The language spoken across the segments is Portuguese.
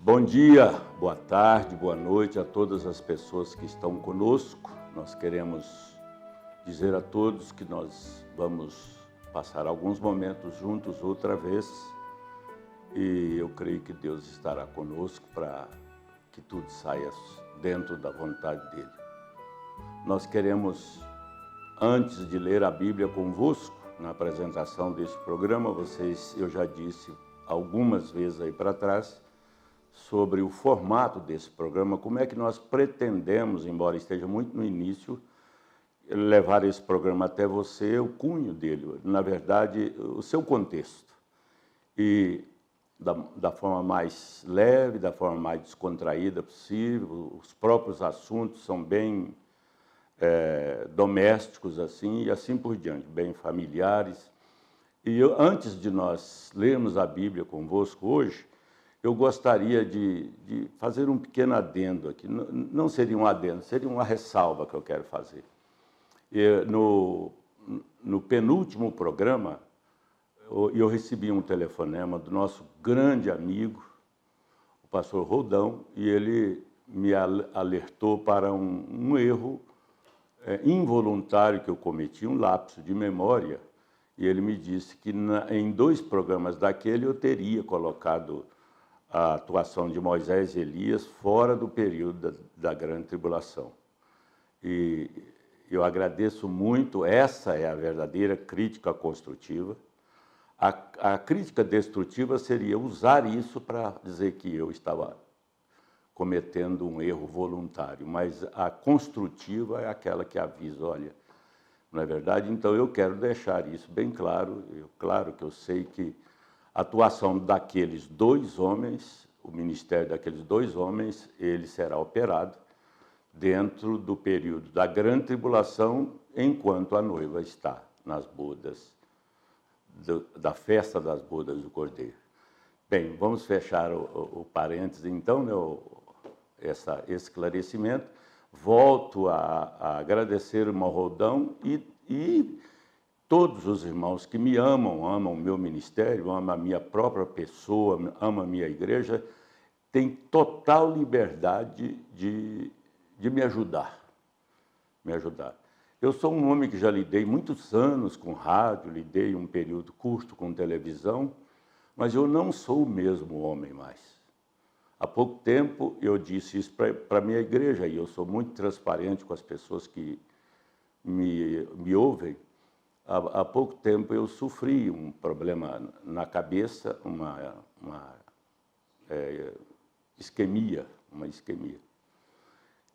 Bom dia, boa tarde, boa noite a todas as pessoas que estão conosco. Nós queremos dizer a todos que nós vamos passar alguns momentos juntos outra vez e eu creio que Deus estará conosco para que tudo saia dentro da vontade dEle. Nós queremos, antes de ler a Bíblia convosco, na apresentação desse programa, eu já disse algumas vezes aí para trás, sobre o formato desse programa, como é que nós pretendemos, embora esteja muito no início, levar esse programa até você, o cunho dele, na verdade, o seu contexto. E da forma mais leve, da forma mais descontraída possível, os próprios assuntos são bem domésticos, assim, e assim por diante, bem familiares. E antes de nós lermos a Bíblia convosco hoje, eu gostaria de fazer um pequeno adendo aqui. Não seria um adendo, seria uma ressalva que eu quero fazer. No penúltimo programa, eu recebi um telefonema do nosso grande amigo, o pastor Roldão, e ele me alertou para um erro involuntário que eu cometi, um lapso de memória, e ele me disse que em 2 programas daquele eu teria colocado a atuação de Moisés e Elias fora do período da grande tribulação. E eu agradeço muito, essa é a verdadeira crítica construtiva. A crítica destrutiva seria usar isso para dizer que eu estava cometendo um erro voluntário, mas a construtiva é aquela que avisa, olha, não é verdade? Então eu quero deixar isso bem claro. Claro que eu sei que a atuação daqueles 2 homens, o ministério daqueles 2 homens, ele será operado dentro do período da grande tribulação, enquanto a noiva está nas bodas, da festa das bodas do Cordeiro. Bem, vamos fechar o parênteses, então, né, esse esclarecimento. Volto a agradecer o irmão Roldão e todos os irmãos que me amam o meu ministério, amam a minha própria pessoa, amam a minha igreja, têm total liberdade de me ajudar. Eu sou um homem que já lidei muitos anos com rádio, lidei um período curto com televisão, mas eu não sou o mesmo homem mais. Há pouco tempo eu disse isso para a minha igreja, e eu sou muito transparente com as pessoas que me ouvem. Há pouco tempo eu sofri um problema na cabeça, uma isquemia.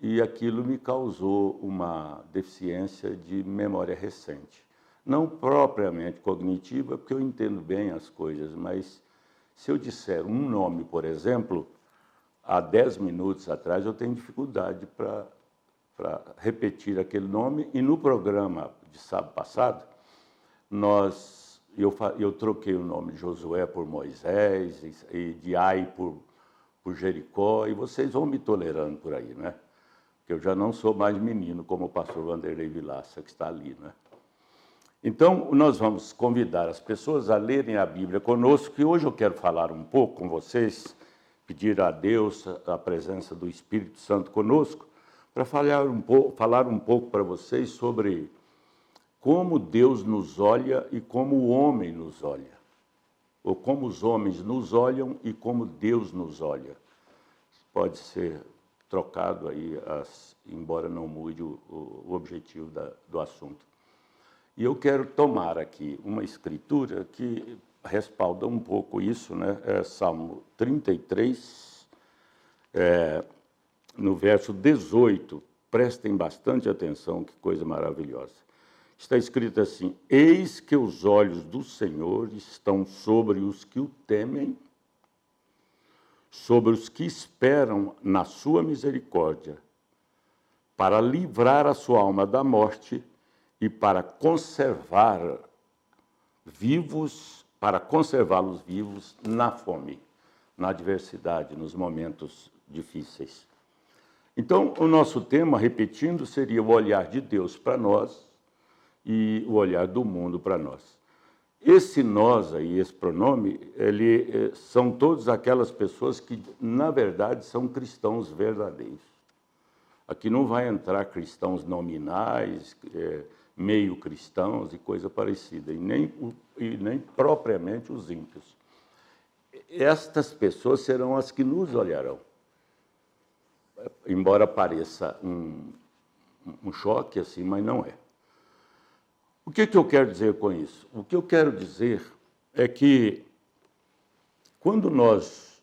E aquilo me causou uma deficiência de memória recente. Não propriamente cognitiva, porque eu entendo bem as coisas, mas se eu disser um nome, por exemplo, há 10 minutos atrás eu tenho dificuldade para repetir aquele nome, e no programa de sábado passado, eu troquei o nome de Josué por Moisés e de Ai por Jericó, e vocês vão me tolerando por aí, né? Porque eu já não sou mais menino, como o pastor Vanderlei Vilaça, que está ali, né? Então, nós vamos convidar as pessoas a lerem a Bíblia conosco, que hoje eu quero falar um pouco com vocês, pedir a Deus a presença do Espírito Santo conosco, para falar um pouco para vocês sobre como Deus nos olha e como o homem nos olha. Ou como os homens nos olham e como Deus nos olha. Pode ser trocado aí, embora não mude o objetivo do assunto. E eu quero tomar aqui uma escritura que respalda um pouco isso, né? É Salmo 33, no verso 18. Prestem bastante atenção, que coisa maravilhosa. Está escrito assim: eis que os olhos do Senhor estão sobre os que o temem, sobre os que esperam na sua misericórdia, para livrar a sua alma da morte e para conservar vivos, para conservá-los vivos na fome, na adversidade, nos momentos difíceis. Então, o nosso tema, repetindo, seria o olhar de Deus para nós e o olhar do mundo para nós. Esse nós aí, esse pronome, são todas aquelas pessoas que, na verdade, são cristãos verdadeiros. Aqui não vai entrar cristãos nominais, meio cristãos e coisa parecida, e nem propriamente os ímpios. Estas pessoas serão as que nos olharão. Embora pareça um choque assim, mas não é. O que eu quero dizer com isso? O que eu quero dizer é que, quando nós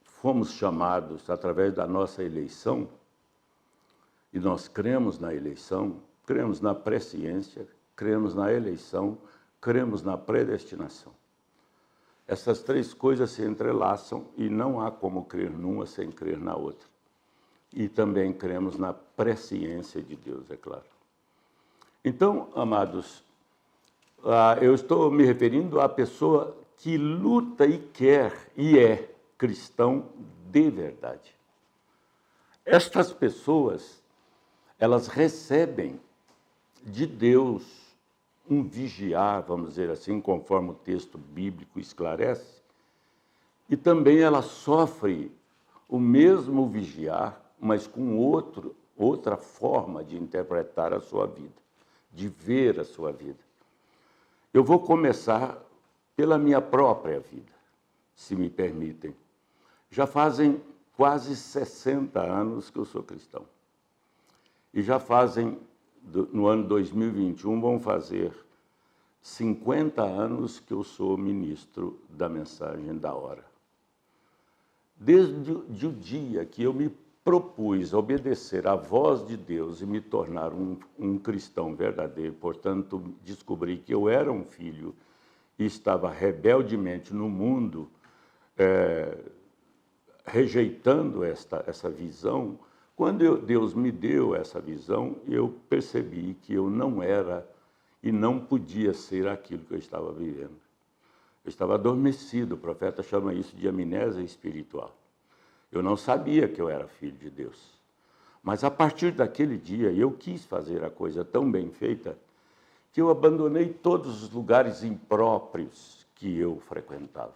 fomos chamados através da nossa eleição, e nós cremos na eleição, cremos na presciência, cremos na eleição, cremos na predestinação. Essas três coisas se entrelaçam e não há como crer numa sem crer na outra. E também cremos na presciência de Deus, é claro. Então, amados, eu estou me referindo à pessoa que luta e quer e é cristão de verdade. Estas pessoas, elas recebem de Deus um vigiar, vamos dizer assim, conforme o texto bíblico esclarece, e também ela sofre o mesmo vigiar, mas com outra forma de interpretar a sua vida, de ver a sua vida. Eu vou começar pela minha própria vida, se me permitem. Já fazem quase 60 anos que eu sou cristão. E já fazem, no ano 2021, vão fazer 50 anos que eu sou ministro da mensagem da hora. Desde o dia que eu me propus obedecer à voz de Deus e me tornar um cristão verdadeiro, portanto, descobri que eu era um filho e estava rebeldemente no mundo, rejeitando essa visão. Quando Deus me deu essa visão, eu percebi que eu não era e não podia ser aquilo que eu estava vivendo. Eu estava adormecido, o profeta chama isso de amnésia espiritual. Eu não sabia que eu era filho de Deus. Mas a partir daquele dia, eu quis fazer a coisa tão bem feita que eu abandonei todos os lugares impróprios que eu frequentava.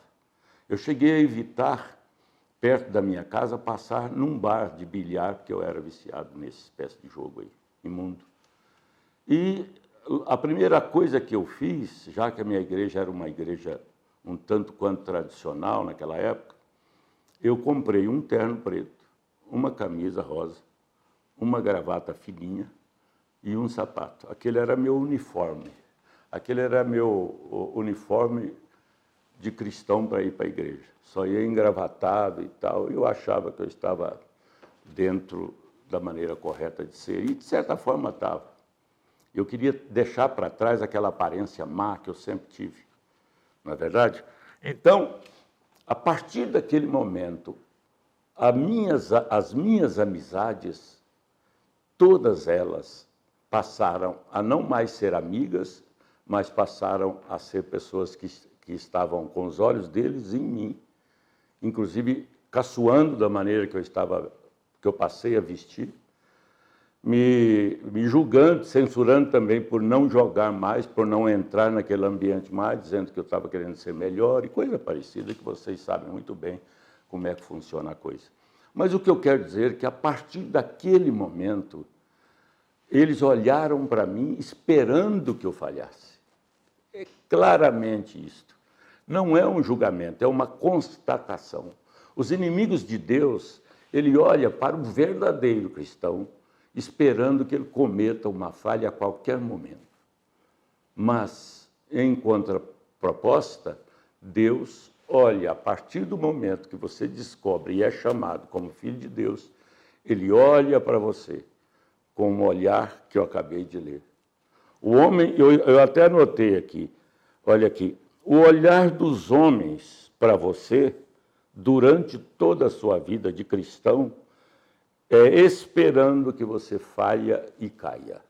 Eu cheguei a evitar, perto da minha casa, passar num bar de bilhar, porque eu era viciado nessa espécie de jogo aí, imundo. E a primeira coisa que eu fiz, já que a minha igreja era uma igreja um tanto quanto tradicional naquela época, eu comprei um terno preto, uma camisa rosa, uma gravata fininha e um sapato. Aquele era meu uniforme. Aquele era meu uniforme de cristão para ir para a igreja. Só ia engravatado e tal. Eu achava que eu estava dentro da maneira correta de ser. E, de certa forma, estava. Eu queria deixar para trás aquela aparência má que eu sempre tive. Não é verdade? Então, a partir daquele momento, as minhas amizades, todas elas passaram a não mais ser amigas, mas passaram a ser pessoas que estavam com os olhos deles em mim, inclusive caçoando da maneira que eu passei a vestir, me julgando, censurando também por não jogar mais, por não entrar naquele ambiente mais, dizendo que eu estava querendo ser melhor e coisa parecida, que vocês sabem muito bem como é que funciona a coisa. Mas o que eu quero dizer é que, a partir daquele momento, eles olharam para mim esperando que eu falhasse. É claramente isto. Não é um julgamento, é uma constatação. Os inimigos de Deus, ele olha para o verdadeiro cristão, esperando que ele cometa uma falha a qualquer momento. Mas, em contraproposta, Deus olha, a partir do momento que você descobre e é chamado como filho de Deus, ele olha para você com um olhar que eu acabei de ler. O homem, eu até anotei aqui, olha aqui, o olhar dos homens para você, durante toda a sua vida de cristão, esperando que você falhe e caia.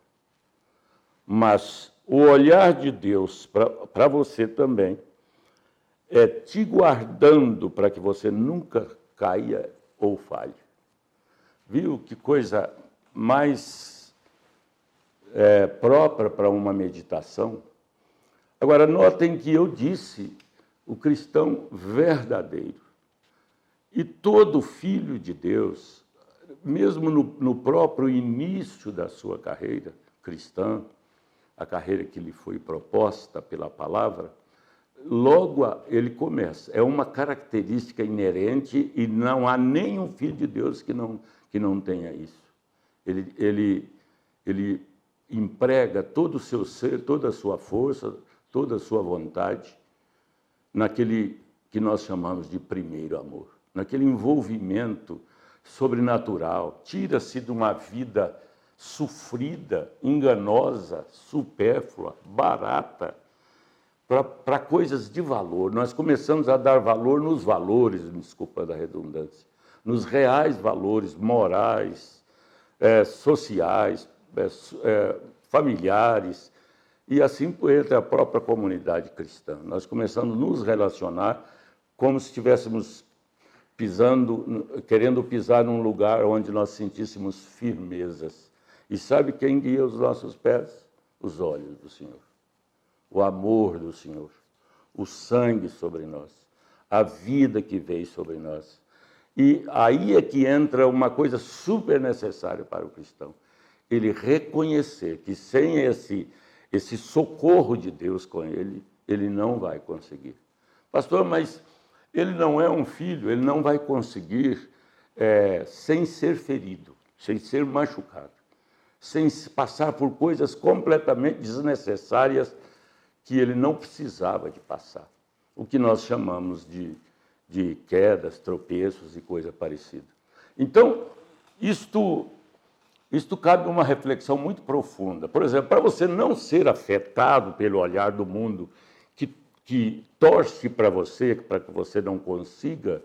Mas o olhar de Deus para você também é te guardando para que você nunca caia ou falhe. Viu que coisa mais própria para uma meditação? Agora, notem que eu disse o cristão verdadeiro. E todo filho de Deus, mesmo no próprio início da sua carreira cristã, a carreira que lhe foi proposta pela palavra, logo ele começa. É uma característica inerente e não há nenhum filho de Deus que não tenha isso. Ele emprega todo o seu ser, toda a sua força, toda a sua vontade naquele que nós chamamos de primeiro amor, naquele envolvimento sobrenatural. Tira-se de uma vida sofrida, enganosa, supérflua, barata, para coisas de valor. Nós começamos a dar valor nos valores, desculpa da redundância, nos reais valores morais, sociais, familiares, e assim entre a própria comunidade cristã. Nós começamos a nos relacionar como se estivéssemos querendo pisar num lugar onde nós sentíssemos firmezas. E sabe quem guia os nossos pés? Os olhos do Senhor, o amor do Senhor, o sangue sobre nós, a vida que veio sobre nós. E aí é que entra uma coisa super necessária para o cristão, ele reconhecer que sem esse socorro de Deus com ele não vai conseguir. Pastor, mas ele não é um filho, ele não vai conseguir sem ser ferido, sem ser machucado, sem passar por coisas completamente desnecessárias que ele não precisava de passar. O que nós chamamos de quedas, tropeços e coisa parecida. Então, isto cabe uma reflexão muito profunda. Por exemplo, para você não ser afetado pelo olhar do mundo que torce para que você não consiga,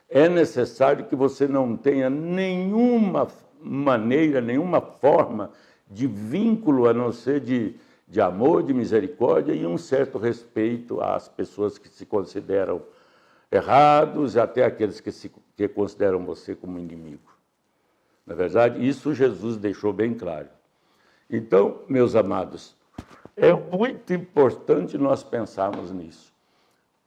é necessário que você não tenha nenhuma maneira, nenhuma forma de vínculo, a não ser de amor, de misericórdia e um certo respeito às pessoas que se consideram errados, e até aqueles que consideram você como inimigo. Na verdade, isso Jesus deixou bem claro. Então, meus amados, é muito importante nós pensarmos nisso.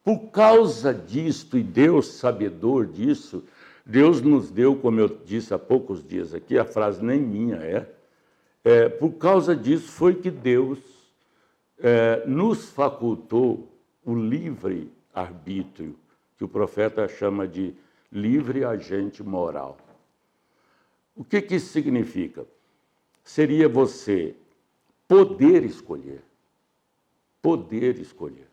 Por causa disto, e Deus sabedor disso, Deus nos deu, como eu disse há poucos dias aqui, a frase nem minha por causa disso foi que Deus nos facultou o livre arbítrio, que o profeta chama de livre agente moral. O que isso significa? Seria você poder escolher. Poder escolher.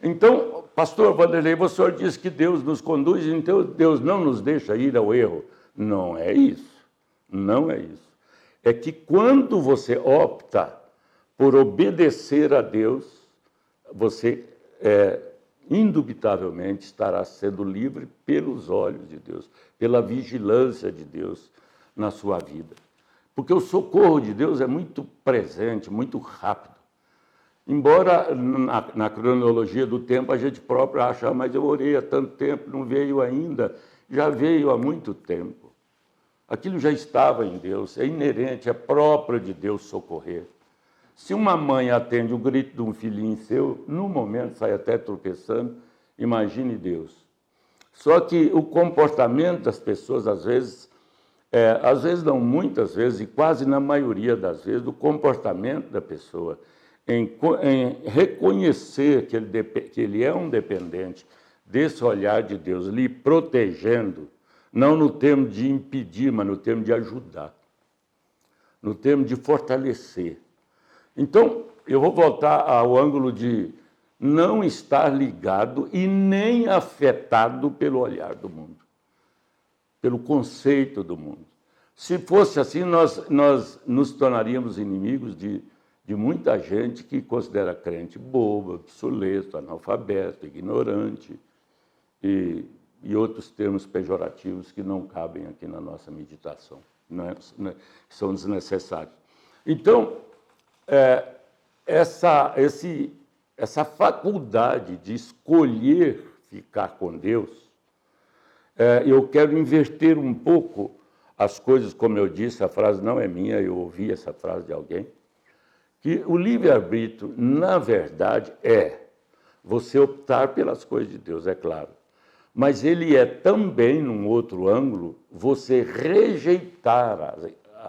Então, pastor Vanderlei, o senhor diz que Deus nos conduz, então Deus não nos deixa ir ao erro. Não é isso. Não é isso. É que quando você opta por obedecer a Deus, você indubitavelmente estará sendo livre pelos olhos de Deus, pela vigilância de Deus na sua vida. Porque o socorro de Deus é muito presente, muito rápido. Embora na cronologia do tempo a gente próprio acha, mas eu orei há tanto tempo, não veio ainda, já veio há muito tempo. Aquilo já estava em Deus, é inerente, é próprio de Deus socorrer. Se uma mãe atende o grito de um filhinho seu, no momento sai até tropeçando, imagine Deus. Só que o comportamento das pessoas, às vezes não muitas vezes, e quase na maioria das vezes, o comportamento da pessoa em reconhecer que ele é um dependente desse olhar de Deus, lhe protegendo, não no termo de impedir, mas no termo de ajudar, no termo de fortalecer. Então, eu vou voltar ao ângulo de não estar ligado e nem afetado pelo olhar do mundo, pelo conceito do mundo. Se fosse assim, nós nos tornaríamos inimigos de muita gente que considera crente bobo, obsoleto, analfabeto, ignorante, e e outros termos pejorativos que não cabem aqui na nossa meditação, que são desnecessários. Então, essa faculdade de escolher ficar com Deus, eu quero inverter um pouco as coisas, como eu disse, a frase não é minha, eu ouvi essa frase de alguém, que o livre-arbítrio, na verdade, é você optar pelas coisas de Deus, é claro. Mas ele é também, num outro ângulo, você rejeitar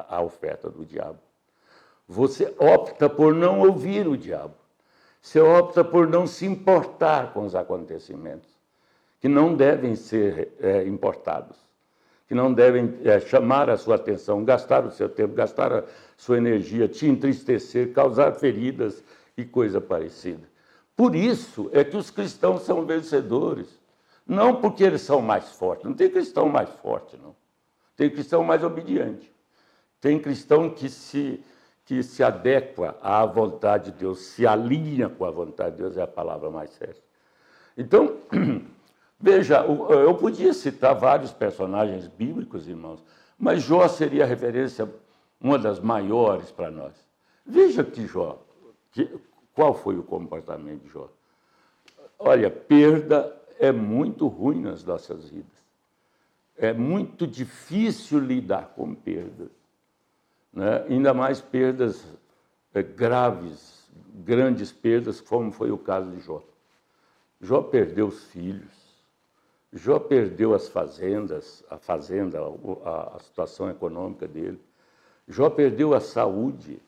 a oferta do diabo. Você opta por não ouvir o diabo. Você opta por não se importar com os acontecimentos, que não devem ser importados, que não devem chamar a sua atenção, gastar o seu tempo, gastar a sua energia, te entristecer, causar feridas e coisa parecida. Por isso é que os cristãos são vencedores. Não porque eles são mais fortes. Não tem cristão mais forte, não. Tem cristão mais obediente. Tem cristão que se adequa à vontade de Deus, se alinha com a vontade de Deus, é a palavra mais certa. Então, veja, eu podia citar vários personagens bíblicos, irmãos, mas Jó seria a referência, uma das maiores para nós. Veja que Jó, qual foi o comportamento de Jó? Olha, perda é muito ruim nas nossas vidas. É muito difícil lidar com perdas, né? Ainda mais perdas graves, grandes perdas, como foi o caso de Jó. Jó perdeu os filhos, Jó perdeu as fazendas, a situação econômica dele, Jó perdeu a saúde,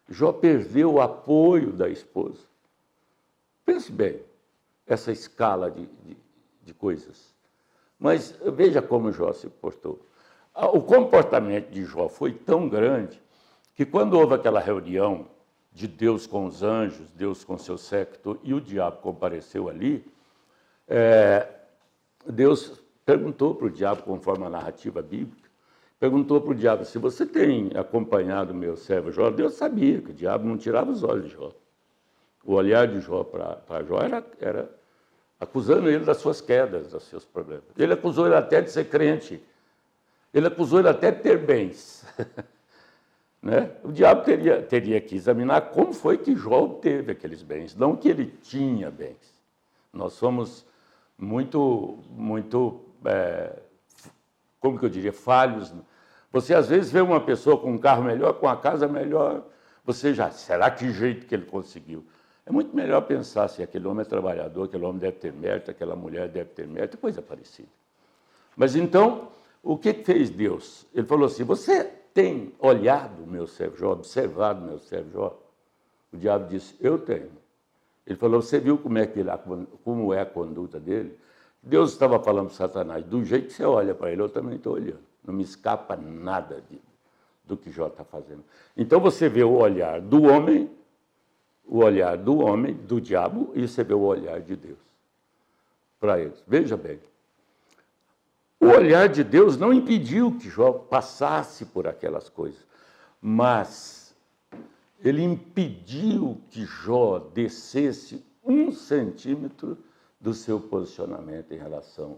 Jó perdeu o apoio da esposa. Pense bem, essa escala de coisas. Mas veja como Jó se portou. O comportamento de Jó foi tão grande que quando houve aquela reunião de Deus com os anjos, Deus com seu séquito, e o diabo compareceu ali, Deus perguntou para o diabo, conforme a narrativa bíblica, perguntou para o diabo, se você tem acompanhado o meu servo Jó, Deus sabia que o diabo não tirava os olhos de Jó. O olhar de Jó para Jó era acusando ele das suas quedas, dos seus problemas. Ele acusou ele até de ser crente. Ele acusou ele até de ter bens. Né? O diabo teria que examinar como foi que Jó obteve aqueles bens, não que ele tinha bens. Nós somos muito, como que eu diria, falhos. Você às vezes vê uma pessoa com um carro melhor, com uma casa melhor, você já, será que jeito que ele conseguiu? É muito melhor pensar se aquele homem é trabalhador, aquele homem deve ter mérito, aquela mulher deve ter mérito, coisa parecida. Mas então, o que fez Deus? Ele falou assim, você tem olhado o meu servo Jó, observado o meu servo Jó? O diabo disse, eu tenho. Ele falou, você viu como é a conduta dele? Deus estava falando para Satanás, do jeito que você olha para ele, eu também estou olhando. Não me escapa nada do que Jó está fazendo. Então você vê o olhar do homem, do diabo, e você vê o olhar de Deus para eles. Veja bem, o olhar de Deus não impediu que Jó passasse por aquelas coisas, mas ele impediu que Jó descesse 1 centímetro do seu posicionamento em relação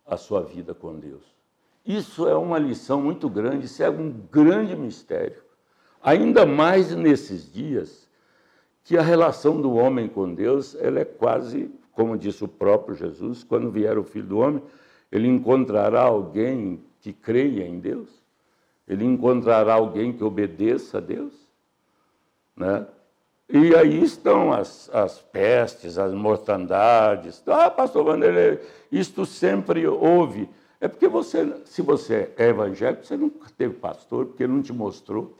à sua vida com Deus. Isso é uma lição muito grande, isso é um grande mistério, ainda mais nesses dias, que a relação do homem com Deus, ela é quase, como disse o próprio Jesus, quando vier o Filho do Homem, ele encontrará alguém que creia em Deus? Ele encontrará alguém que obedeça a Deus? Né? E aí estão as pestes, as mortandades. Ah, pastor Wanderlei, isto sempre houve. É porque se você é evangélico, você nunca teve pastor, porque ele não te mostrou.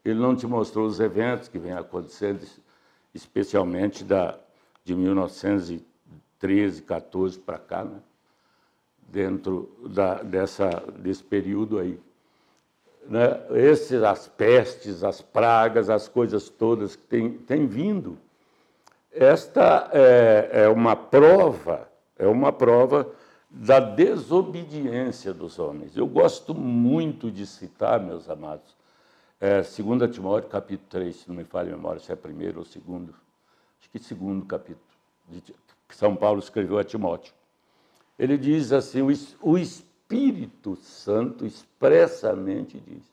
Ele não te mostrou os eventos que vêm acontecendo, especialmente de 1913, 14 para cá, né? Dentro desse período aí. Né? As pestes, as pragas, as coisas todas que têm vindo. Esta é uma prova da desobediência dos homens. Eu gosto muito de citar, meus amados, 2 Timóteo, capítulo 3, se não me falha a memória, se é primeiro ou segundo, acho que segundo capítulo, que São Paulo escreveu a Timóteo. Ele diz assim, o Espírito Santo expressamente diz.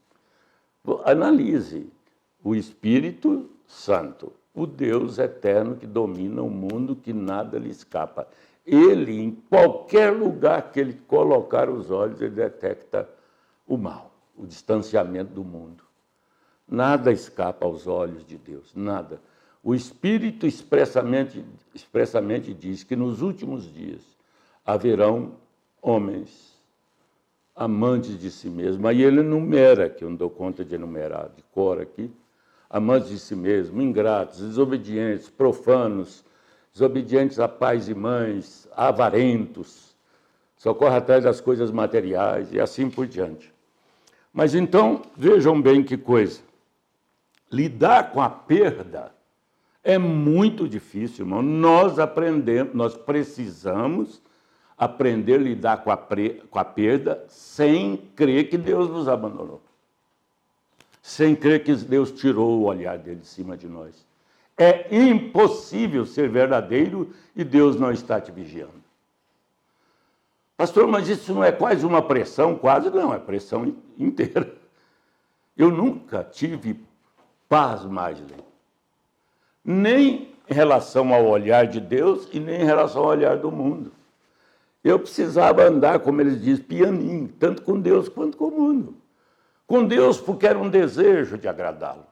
Analise, o Espírito Santo, o Deus eterno que domina o mundo, que nada lhe escapa. Ele, em qualquer lugar que ele colocar os olhos, ele detecta o mal, o distanciamento do mundo. Nada escapa aos olhos de Deus, nada. O Espírito expressamente diz que nos últimos dias haverão homens amantes de si mesmos. Aí ele enumera, que eu não dou conta de enumerar de cor aqui, amantes de si mesmos, ingratos, desobedientes, profanos, desobedientes a pais e mães, avarentos, só corre atrás das coisas materiais e assim por diante. Mas então, vejam bem que coisa. Lidar com a perda é muito difícil, irmão. Nós precisamos aprender a lidar com a perda sem crer que Deus nos abandonou. Sem crer que Deus tirou o olhar dele de cima de nós. É impossível ser verdadeiro e Deus não está te vigiando. Pastor, mas isso não é quase uma pressão? Quase não, é pressão inteira. Eu nunca tive paz, Marley, nem em relação ao olhar de Deus e nem em relação ao olhar do mundo. Eu precisava andar, como eles dizem, pianinho, tanto com Deus quanto com o mundo. Com Deus porque era um desejo de agradá-lo.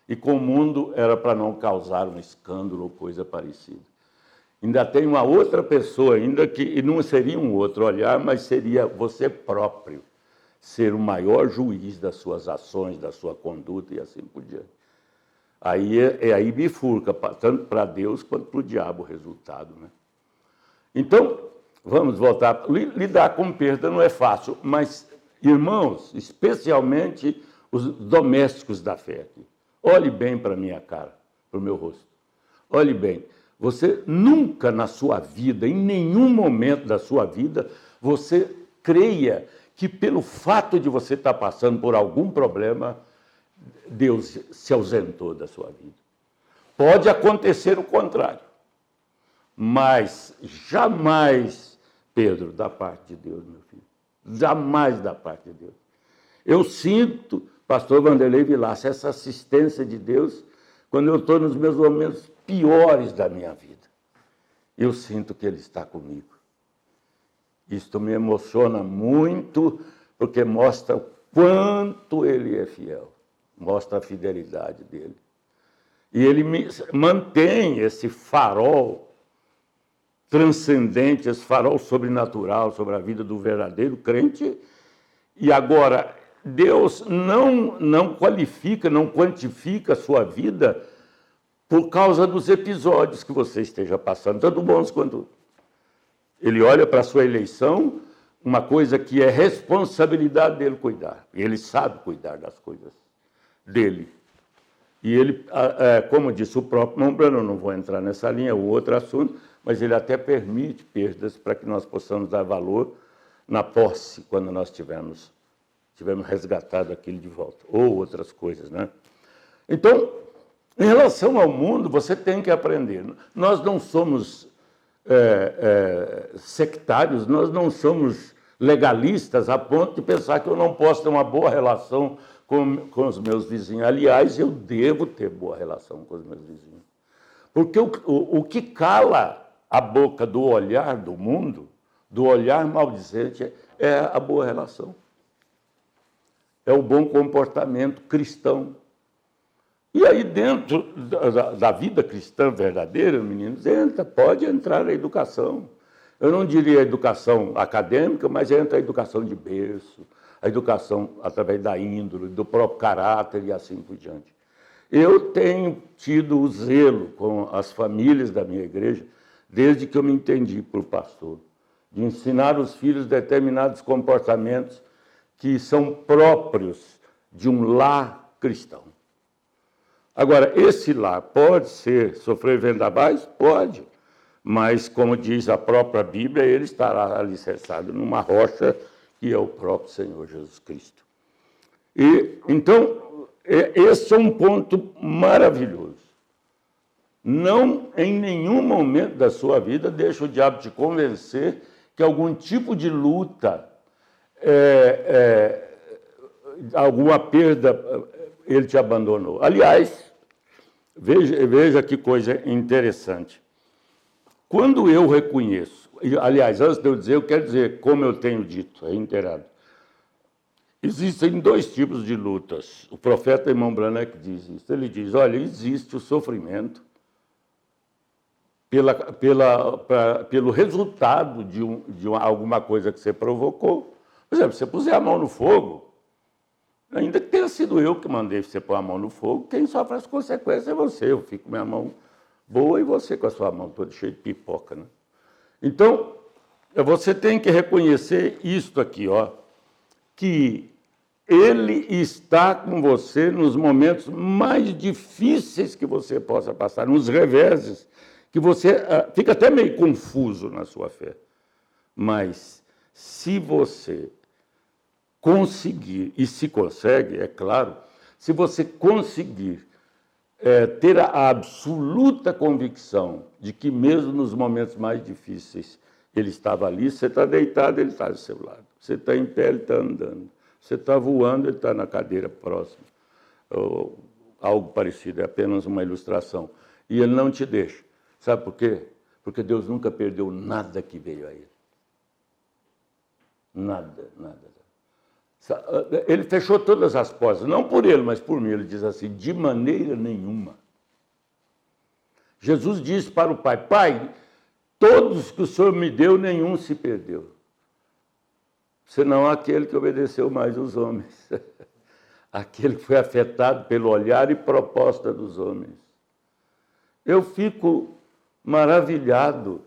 E com o mundo era para não causar um escândalo ou coisa parecida. Ainda tem uma outra pessoa ainda que e não seria um outro olhar, mas seria você próprio ser o maior juiz das suas ações, da sua conduta e assim por diante. Aí bifurca, tanto para Deus quanto para o diabo o resultado, né? Então, vamos voltar. Lidar com perda não é fácil, mas, irmãos, especialmente os domésticos da fé aqui, olhe bem para a minha cara, para o meu rosto. Olhe bem, você nunca na sua vida, em nenhum momento da sua vida, você creia que pelo fato de você estar passando por algum problema, Deus se ausentou da sua vida. Pode acontecer o contrário, mas jamais, Pedro, da parte de Deus, meu filho, jamais da parte de Deus. Eu sinto, pastor Vanderlei Vilaça, essa assistência de Deus quando eu estou nos meus momentos piores da minha vida. Eu sinto que Ele está comigo. Isto me emociona muito, porque mostra o quanto Ele é fiel, mostra a fidelidade dEle. E Ele mantém esse farol transcendente, esse farol sobrenatural sobre a vida do verdadeiro crente. E agora, Deus não qualifica, não quantifica a sua vida por causa dos episódios que você esteja passando, tanto bons quanto... Ele olha para a sua eleição, uma coisa que é responsabilidade dele cuidar. E ele sabe cuidar das coisas dele. E ele, como disse o próprio Mombrano, eu não vou entrar nessa linha, é o outro assunto, mas ele até permite perdas para que nós possamos dar valor na posse, quando nós tivermos resgatado aquilo de volta, ou outras coisas, né? Então, em relação ao mundo, você tem que aprender. Nós não somos sectários, nós não somos legalistas a ponto de pensar que eu não posso ter uma boa relação com os meus vizinhos. Aliás, eu devo ter boa relação com os meus vizinhos. Porque o que cala a boca do olhar do mundo, do olhar maldizente, é a boa relação. É o bom comportamento cristão. E aí, dentro da vida cristã verdadeira, meninos, pode entrar a educação. Eu não diria a educação acadêmica, mas entra a educação de berço, a educação através da índole, do próprio caráter e assim por diante. Eu tenho tido o zelo com as famílias da minha igreja, desde que eu me entendi por pastor, de ensinar os filhos determinados comportamentos que são próprios de um lar cristão. Agora, esse lar pode sofrer vendavais? Pode. Mas, como diz a própria Bíblia, ele estará alicerçado numa rocha que é o próprio Senhor Jesus Cristo. E, então, esse é um ponto maravilhoso. Não, em nenhum momento da sua vida, deixa o diabo te convencer que algum tipo de luta, alguma perda, ele te abandonou. Aliás, veja que coisa interessante. Quando eu reconheço, aliás, antes de eu dizer, eu quero dizer, como eu tenho dito, reiterado, existem dois tipos de lutas. O profeta Irmão Branham diz isso. Ele diz, olha, existe o sofrimento pelo resultado de alguma coisa que você provocou. Por exemplo, se você puser a mão no fogo, ainda que tenha sido eu que mandei você pôr a mão no fogo, quem sofre as consequências é você. Eu fico com minha mão boa e você com a sua mão toda cheia de pipoca, né? Então, você tem que reconhecer isto aqui, ó, que ele está com você nos momentos mais difíceis que você possa passar, nos reveses, que você fica até meio confuso na sua fé. Mas, se você conseguir, e se consegue, é claro, se você conseguir ter a absoluta convicção de que mesmo nos momentos mais difíceis ele estava ali, você está deitado, ele está do seu lado. Você está em pé, ele está andando. Você está voando, ele está na cadeira próxima. Ou algo parecido, é apenas uma ilustração. E ele não te deixa. Sabe por quê? Porque Deus nunca perdeu nada que veio a ele. Nada, nada. Ele fechou todas as portas, não por ele, mas por mim. Ele diz assim, de maneira nenhuma. Jesus disse para o Pai, Pai, todos que o Senhor me deu, nenhum se perdeu. Senão aquele que obedeceu mais os homens. Aquele que foi afetado pelo olhar e proposta dos homens. Eu fico maravilhado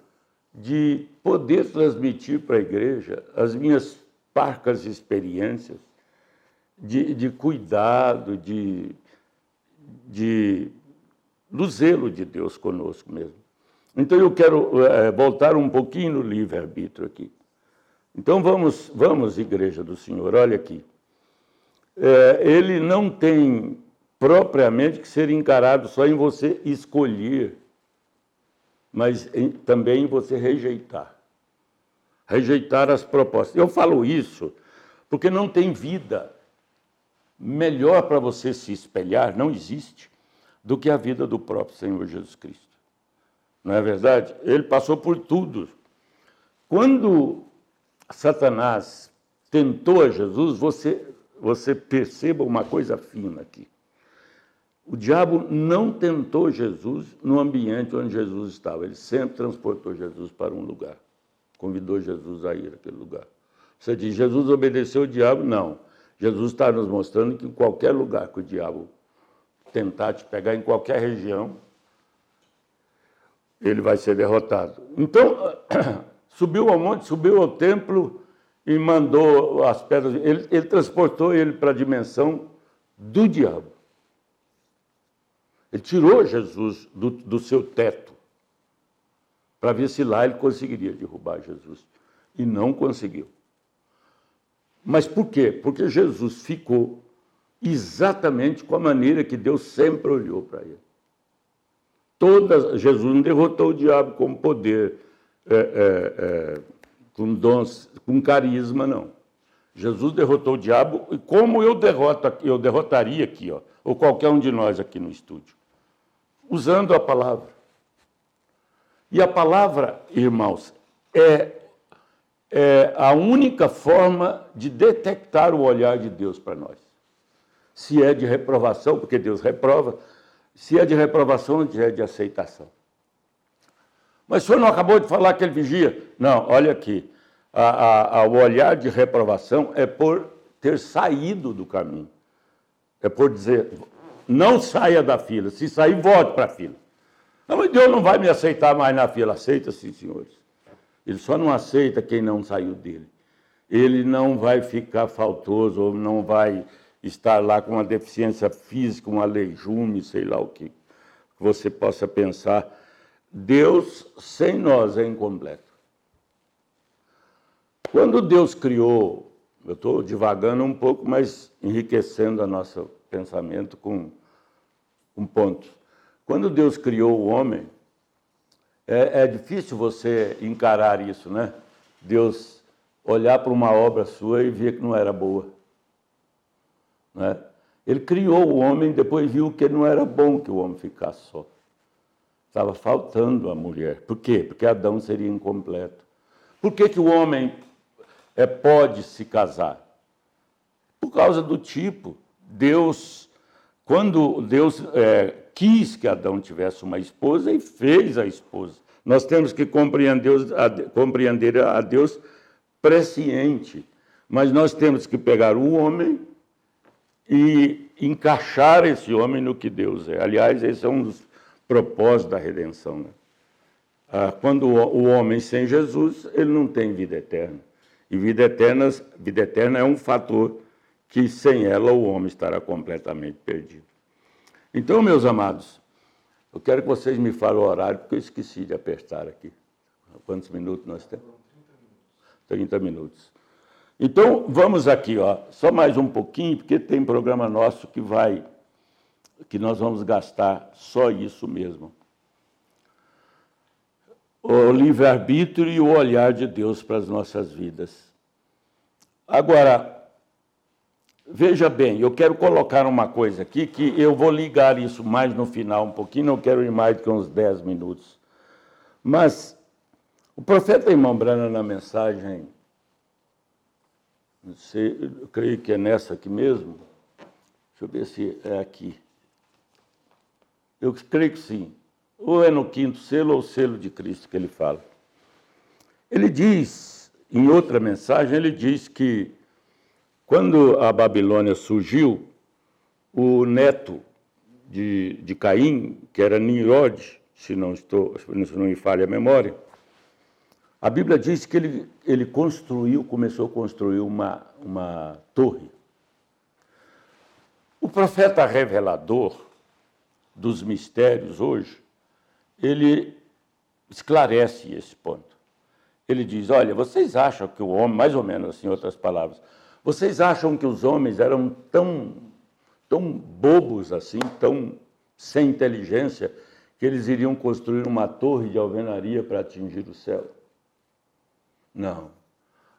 de poder transmitir para a igreja as minhas parcas experiências de cuidado, do zelo de Deus conosco mesmo. Então, eu quero voltar um pouquinho no livre-arbítrio aqui. Então, vamos, Igreja do Senhor, olha aqui. Ele não tem propriamente que ser encarado só em você escolher, mas também em você rejeitar. Rejeitar as propostas. Eu falo isso porque não tem vida melhor para você se espelhar, não existe, do que a vida do próprio Senhor Jesus Cristo. Não é verdade? Ele passou por tudo. Quando Satanás tentou a Jesus, você perceba uma coisa fina aqui. O diabo não tentou Jesus no ambiente onde Jesus estava. Ele sempre transportou Jesus para um lugar. Convidou Jesus a ir àquele lugar. Você diz, Jesus obedeceu o diabo? Não. Jesus está nos mostrando que em qualquer lugar que o diabo tentar te pegar, em qualquer região, ele vai ser derrotado. Então, subiu ao monte, subiu ao templo e mandou as pedras. Ele transportou ele para a dimensão do diabo. Ele tirou Jesus do seu teto para ver se lá ele conseguiria derrubar Jesus. E não conseguiu. Mas por quê? Porque Jesus ficou exatamente com a maneira que Deus sempre olhou para ele. Jesus não derrotou o diabo com poder, com dons, com carisma, não. Jesus derrotou o diabo, e como eu derrotaria aqui, ó, ou qualquer um de nós aqui no estúdio, usando a palavra. E a palavra, irmãos, é a única forma de detectar o olhar de Deus para nós. Se é de reprovação, porque Deus reprova, se é de reprovação ou é de aceitação. Mas o senhor não acabou de falar que ele vigia? Não, olha aqui. O olhar de reprovação é por ter saído do caminho. É por dizer, não saia da fila. Se sair, volte para a fila. Não, mas Deus não vai me aceitar mais na fila. Aceita sim, senhores. Ele só não aceita quem não saiu dele. Ele não vai ficar faltoso, ou não vai estar lá com uma deficiência física, um aleijume, sei lá o que você possa pensar. Deus, sem nós, é incompleto. Quando Deus criou, eu estou divagando um pouco, mas enriquecendo o nosso pensamento com pontos. Quando Deus criou o homem, é difícil você encarar isso, né? Deus olhar para uma obra sua e ver que não era boa. Né? Ele criou o homem, depois viu que não era bom que o homem ficasse só. Estava faltando a mulher. Por quê? Porque Adão seria incompleto. Por que o homem pode se casar? Por causa do tipo. Quando Deus quis que Adão tivesse uma esposa e fez a esposa. Nós temos que compreender a Deus presciente, mas nós temos que pegar o homem e encaixar esse homem no que Deus é. Aliás, esse é um dos propósitos da redenção. Né? Quando o homem sem Jesus, ele não tem vida eterna. E vida eterna é um fator que sem ela o homem estará completamente perdido. Então, meus amados, eu quero que vocês me falem o horário, porque eu esqueci de apertar aqui. Quantos minutos nós temos? 30 minutos. Então, vamos aqui, só mais um pouquinho, porque tem programa nosso que nós vamos gastar só isso mesmo. O livre-arbítrio e o olhar de Deus para as nossas vidas. Agora, veja bem, eu quero colocar uma coisa aqui, que eu vou ligar isso mais no final um pouquinho, não quero ir mais do que uns 10 minutos. Mas o profeta Irmão Branham, na mensagem, não sei, eu creio que é nessa aqui mesmo, deixa eu ver se é aqui. Eu creio que sim. Ou é no quinto selo ou selo de Cristo que ele fala. Ele diz, em outra mensagem, ele diz que quando a Babilônia surgiu, o neto de Caim, que era Nimrod, se não me falha a memória, a Bíblia diz que ele começou a construir uma torre. O profeta revelador dos mistérios hoje, ele esclarece esse ponto. Ele diz, olha, vocês acham que o homem, mais ou menos assim, em outras palavras, vocês acham que os homens eram tão bobos assim, tão sem inteligência, que eles iriam construir uma torre de alvenaria para atingir o céu? Não.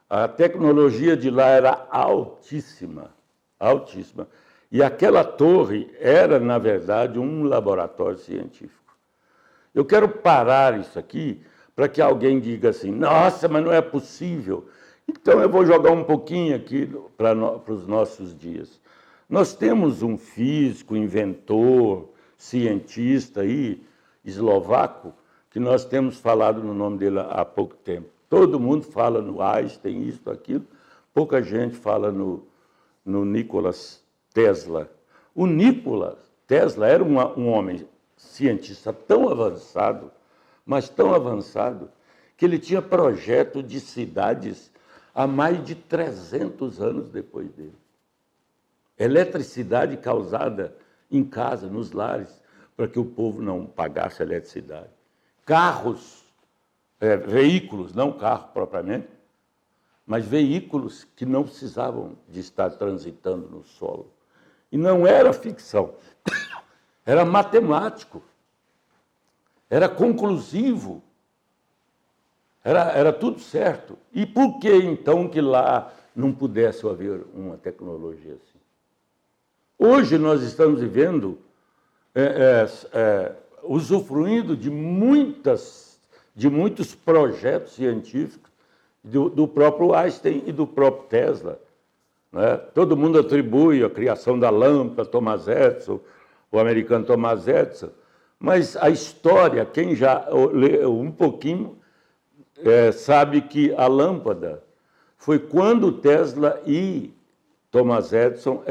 A tecnologia de lá era altíssima, altíssima. E aquela torre era, na verdade, um laboratório científico. Eu quero parar isso aqui para que alguém diga assim, nossa, mas não é possível. Então, eu vou jogar um pouquinho aqui para os nossos dias. Nós temos um físico, inventor, cientista aí, eslovaco, que nós temos falado no nome dele há pouco tempo. Todo mundo fala no Einstein, isso, aquilo. Pouca gente fala no Nikola Tesla. O Nikola Tesla era um homem cientista tão avançado, mas tão avançado, que ele tinha projeto de cidades há mais de 300 anos depois dele. Eletricidade causada em casa, nos lares, para que o povo não pagasse eletricidade. Carros, veículos, não carro propriamente, mas veículos que não precisavam de estar transitando no solo. E não era ficção, era matemático, era conclusivo, era tudo certo. E por que então que lá não pudesse haver uma tecnologia assim? Hoje nós estamos vivendo, usufruindo de muitos projetos científicos do próprio Einstein e do próprio Tesla. Né? Todo mundo atribui a criação da lâmpada, Thomas Edison, o americano Thomas Edison, mas a história, quem já leu um pouquinho, sabe que a lâmpada foi quando Tesla e Thomas Edison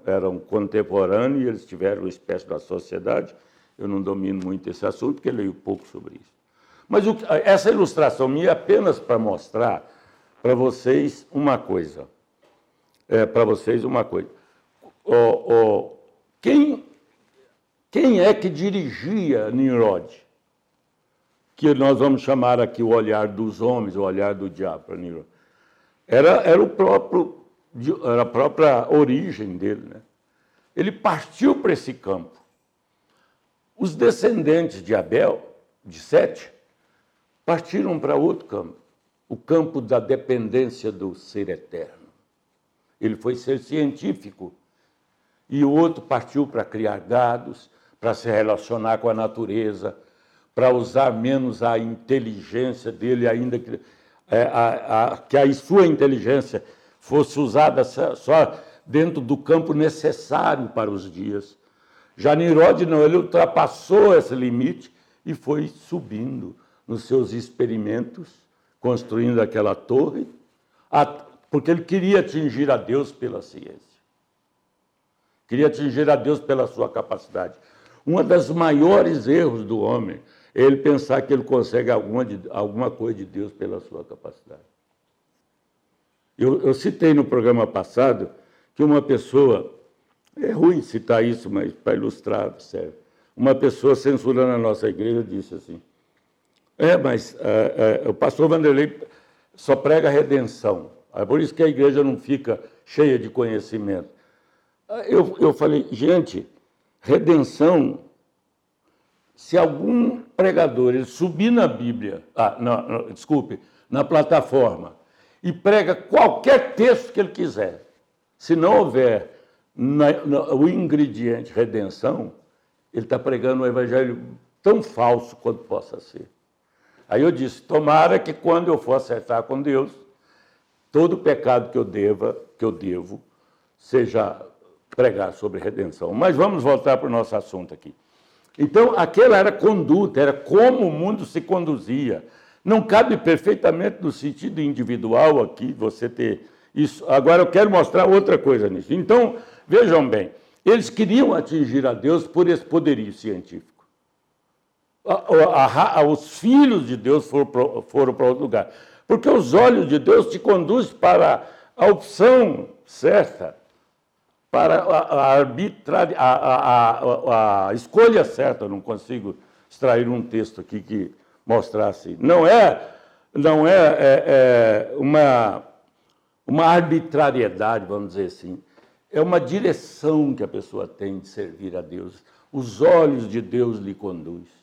eram contemporâneos e eles tiveram uma espécie da sociedade. Eu não domino muito esse assunto, porque leio pouco sobre isso. Mas essa ilustração minha é apenas para mostrar para vocês uma coisa. Quem é que dirigia Nimrod? Que nós vamos chamar aqui o olhar dos homens, o olhar do diabo para Nimrod. Era a própria origem dele. Né? Ele partiu para esse campo. Os descendentes de Abel, de Sete, partiram para outro campo. o campo da dependência do ser eterno. Ele foi ser científico. E o outro partiu para criar gados, para se relacionar com a natureza, para usar menos a inteligência dele, ainda que a sua inteligência fosse usada só dentro do campo necessário para os dias. Já Nimrod não, ele ultrapassou esse limite e foi subindo nos seus experimentos, construindo aquela torre, porque ele queria atingir a Deus pela ciência. Queria atingir a Deus pela sua capacidade. Um dos maiores erros do homem é ele pensar que ele consegue alguma coisa de Deus pela sua capacidade. Eu citei no programa passado que uma pessoa, é ruim citar isso, mas para ilustrar, serve. Uma pessoa censurando a nossa igreja disse assim, mas o pastor Vanderlei só prega redenção, é por isso que a igreja não fica cheia de conhecimento. Eu falei, gente, redenção, se algum pregador ele subir na Bíblia, na plataforma, e prega qualquer texto que ele quiser, se não houver o ingrediente redenção, ele está pregando um evangelho tão falso quanto possa ser. Aí eu disse, tomara que quando eu for acertar com Deus, todo pecado que eu devo, seja pregar sobre redenção. Mas vamos voltar para o nosso assunto aqui. Então, aquela era conduta, era como o mundo se conduzia. Não cabe perfeitamente no sentido individual aqui você ter isso. Agora eu quero mostrar outra coisa nisso. Então, vejam bem, eles queriam atingir a Deus por esse poderio científico. Os filhos de Deus foram para outro lugar. Porque os olhos de Deus te conduzem para a opção certa, para a escolha certa. Eu não consigo extrair um texto aqui que mostrasse. Não é uma arbitrariedade, vamos dizer assim. É uma direção que a pessoa tem de servir a Deus. Os olhos de Deus lhe conduzem.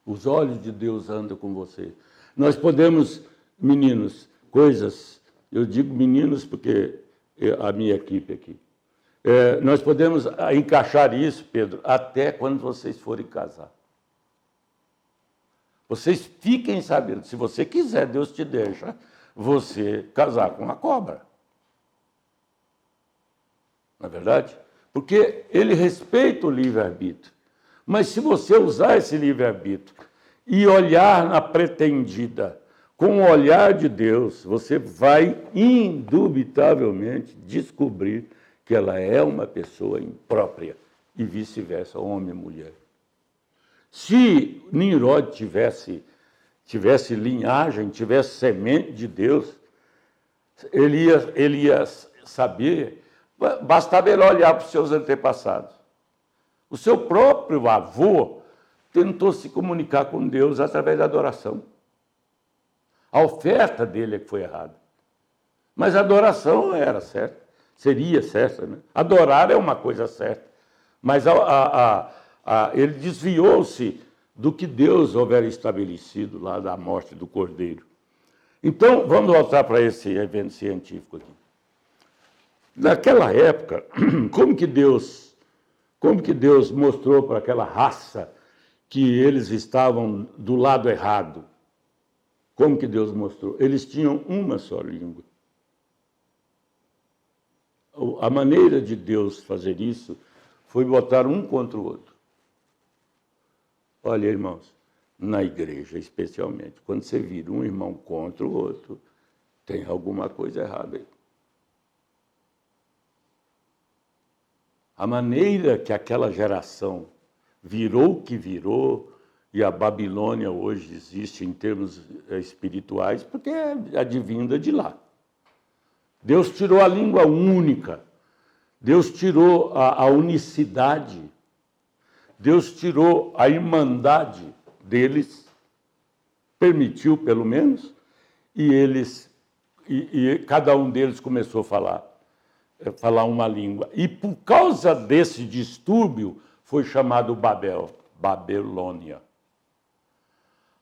Os olhos de Deus andam com você. Nós podemos, meninos, coisas, eu digo meninos porque a minha equipe aqui, nós podemos encaixar isso, Pedro, até quando vocês forem casar. Vocês fiquem sabendo, se você quiser, Deus te deixa você casar com uma cobra. Não é verdade? Porque ele respeita o livre-arbítrio. Mas se você usar esse livre-arbítrio e olhar na pretendida com o olhar de Deus, você vai indubitavelmente descobrir que ela é uma pessoa imprópria e vice-versa, homem e mulher. Se Nimrod tivesse linhagem, tivesse semente de Deus, ele ia saber, bastava ele olhar para os seus antepassados. O seu próprio avô tentou se comunicar com Deus através da adoração. A oferta dele é que foi errada. Mas a adoração era certa, seria certa, né? Adorar é uma coisa certa. Mas ele desviou-se do que Deus houvera estabelecido lá da morte do Cordeiro. Então, vamos voltar para esse evento científico aqui. Naquela época, como que Deus mostrou para aquela raça que eles estavam do lado errado? Como que Deus mostrou? Eles tinham uma só língua. A maneira de Deus fazer isso foi botar um contra o outro. Olha, irmãos, na igreja especialmente, quando você vira um irmão contra o outro, tem alguma coisa errada aí. A maneira que aquela geração virou o que virou, e a Babilônia hoje existe em termos espirituais, porque é advinda de lá. Deus tirou a língua única, Deus tirou a unicidade, Deus tirou a irmandade deles, permitiu pelo menos, e cada um deles começou a falar uma língua. E por causa desse distúrbio foi chamado Babilônia.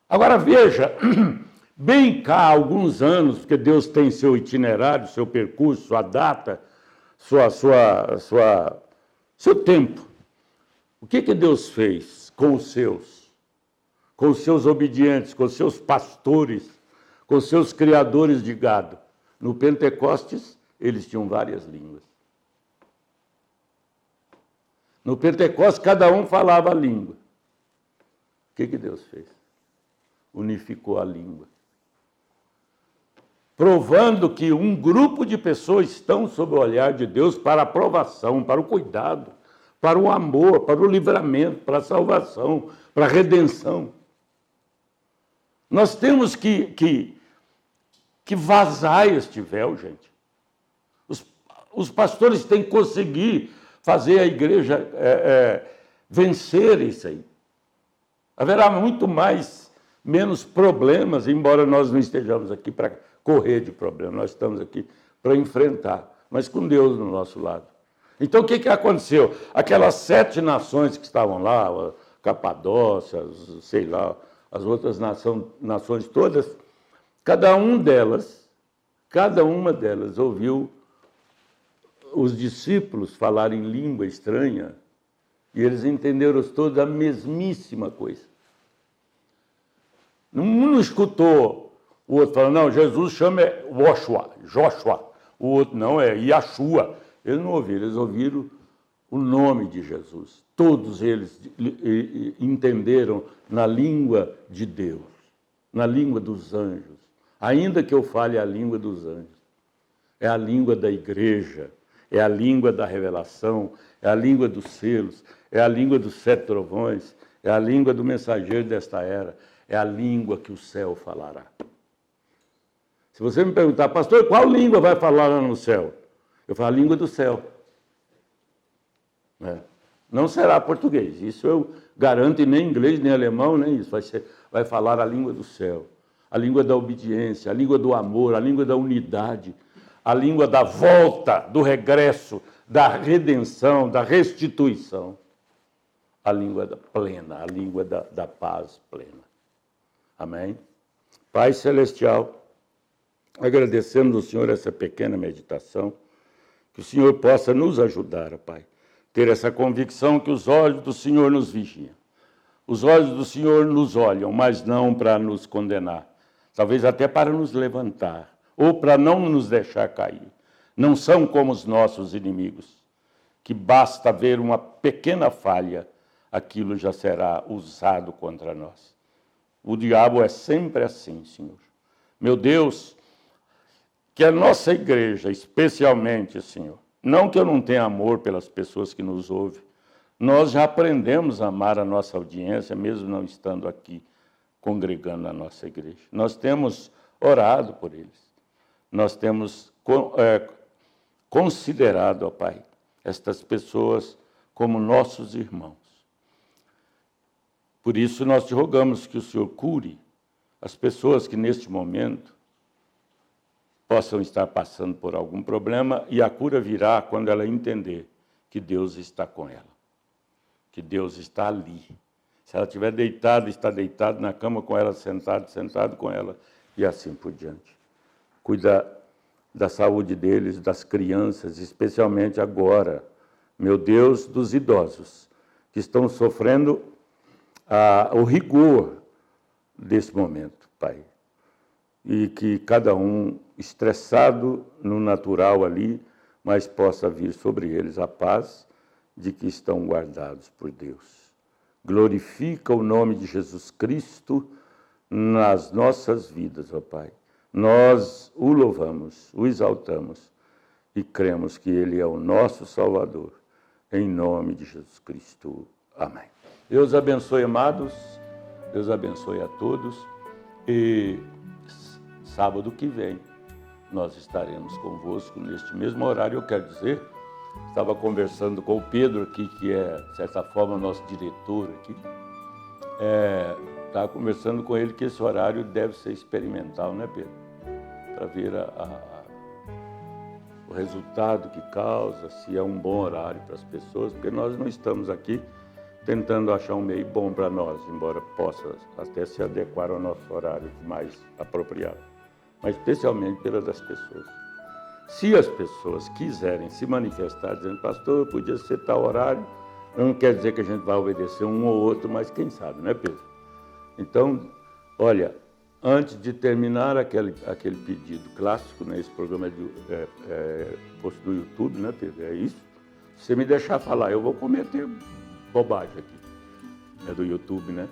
Agora veja, bem cá, alguns anos, porque Deus tem seu itinerário, seu percurso, sua data, seu tempo. O que Deus fez com os seus obedientes, com os seus pastores, com os seus criadores de gado? No Pentecostes, eles tinham várias línguas. No Pentecostes, cada um falava a língua. O que Deus fez? Unificou a língua. Provando que um grupo de pessoas estão sob o olhar de Deus para a aprovação, para o cuidado, para o amor, para o livramento, para a salvação, para a redenção. Nós temos que vazar este véu, gente. Os pastores têm que conseguir fazer a igreja vencer isso aí. Haverá muito menos problemas, embora nós não estejamos aqui para correr de problemas, nós estamos aqui para enfrentar, mas com Deus do nosso lado. Então, o que aconteceu? Aquelas 7 nações que estavam lá, Capadócia, sei lá, as outras nações todas, cada uma delas ouviu os discípulos falarem língua estranha e eles entenderam todos a mesmíssima coisa. Um não escutou o outro falando, não, Jesus chama Joshua. O outro não, é Yeshua. Eles não ouviram, eles ouviram o nome de Jesus. Todos eles entenderam na língua de Deus, na língua dos anjos. Ainda que eu fale a língua dos anjos, é a língua da igreja, é a língua da revelação, é a língua dos selos, é a língua dos 7 trovões, é a língua do mensageiro desta era, é a língua que o céu falará. Se você me perguntar, pastor, qual língua vai falar lá no céu? Eu falo, a língua do céu. Não será português, isso eu garanto, e nem inglês, nem alemão, nem isso. Vai falar a língua do céu, a língua da obediência, a língua do amor, a língua da unidade, a língua da volta, do regresso, da redenção, da restituição. A língua plena, a língua da paz plena. Amém? Pai Celestial, agradecemos ao Senhor essa pequena meditação, que o Senhor possa nos ajudar, Pai, ter essa convicção que os olhos do Senhor nos vigiam. Os olhos do Senhor nos olham, mas não para nos condenar, talvez até para nos levantar, ou para não nos deixar cair. Não são como os nossos inimigos, que basta ver uma pequena falha, aquilo já será usado contra nós. O diabo é sempre assim, Senhor. Meu Deus, que a nossa igreja, especialmente, Senhor, não que eu não tenha amor pelas pessoas que nos ouvem, nós já aprendemos a amar a nossa audiência, mesmo não estando aqui congregando na nossa igreja. Nós temos orado por eles. Nós temos considerado, ó Pai, estas pessoas como nossos irmãos. Por isso nós te rogamos que o Senhor cure as pessoas que neste momento possam estar passando por algum problema, e a cura virá quando ela entender que Deus está com ela, que Deus está ali. Se ela estiver deitada, está deitada na cama com ela, sentado com ela, e assim por diante. Cuida da saúde deles, das crianças, especialmente agora, meu Deus, dos idosos, que estão sofrendo o rigor desse momento, Pai. E que cada um, estressado no natural ali, mas possa vir sobre eles a paz de que estão guardados por Deus. Glorifica o nome de Jesus Cristo nas nossas vidas, ó Pai. Nós o louvamos, o exaltamos e cremos que Ele é o nosso Salvador. Em nome de Jesus Cristo. Amém. Deus abençoe, amados. Deus abençoe a todos. E sábado que vem nós estaremos convosco neste mesmo horário. Eu quero dizer, estava conversando com o Pedro aqui, que é, de certa forma, nosso diretor aqui. Estava conversando com ele que esse horário deve ser experimental, né, Pedro? Para ver o resultado que causa, se é um bom horário para as pessoas, porque nós não estamos aqui tentando achar um meio bom para nós, embora possa até se adequar ao nosso horário mais apropriado, mas especialmente pelas pessoas. Se as pessoas quiserem se manifestar dizendo, pastor, podia ser tal horário, não quer dizer que a gente vai obedecer um ou outro, mas quem sabe, né, Pedro? Então, olha, antes de terminar aquele pedido clássico, né, esse programa posto do YouTube, né, Pedro? É isso. Se você me deixar falar, eu vou cometer bobagem aqui, né, do YouTube, né?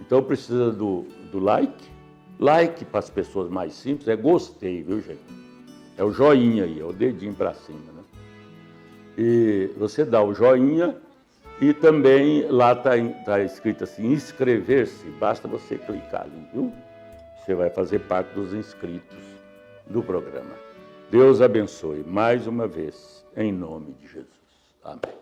Então precisa do like. Like para as pessoas mais simples é gostei, viu, gente? É o joinha aí, é o dedinho para cima, né? E você dá o joinha e também lá tá escrito assim, inscrever-se, basta você clicar ali, viu? Você vai fazer parte dos inscritos do programa. Deus abençoe mais uma vez, em nome de Jesus. Amém.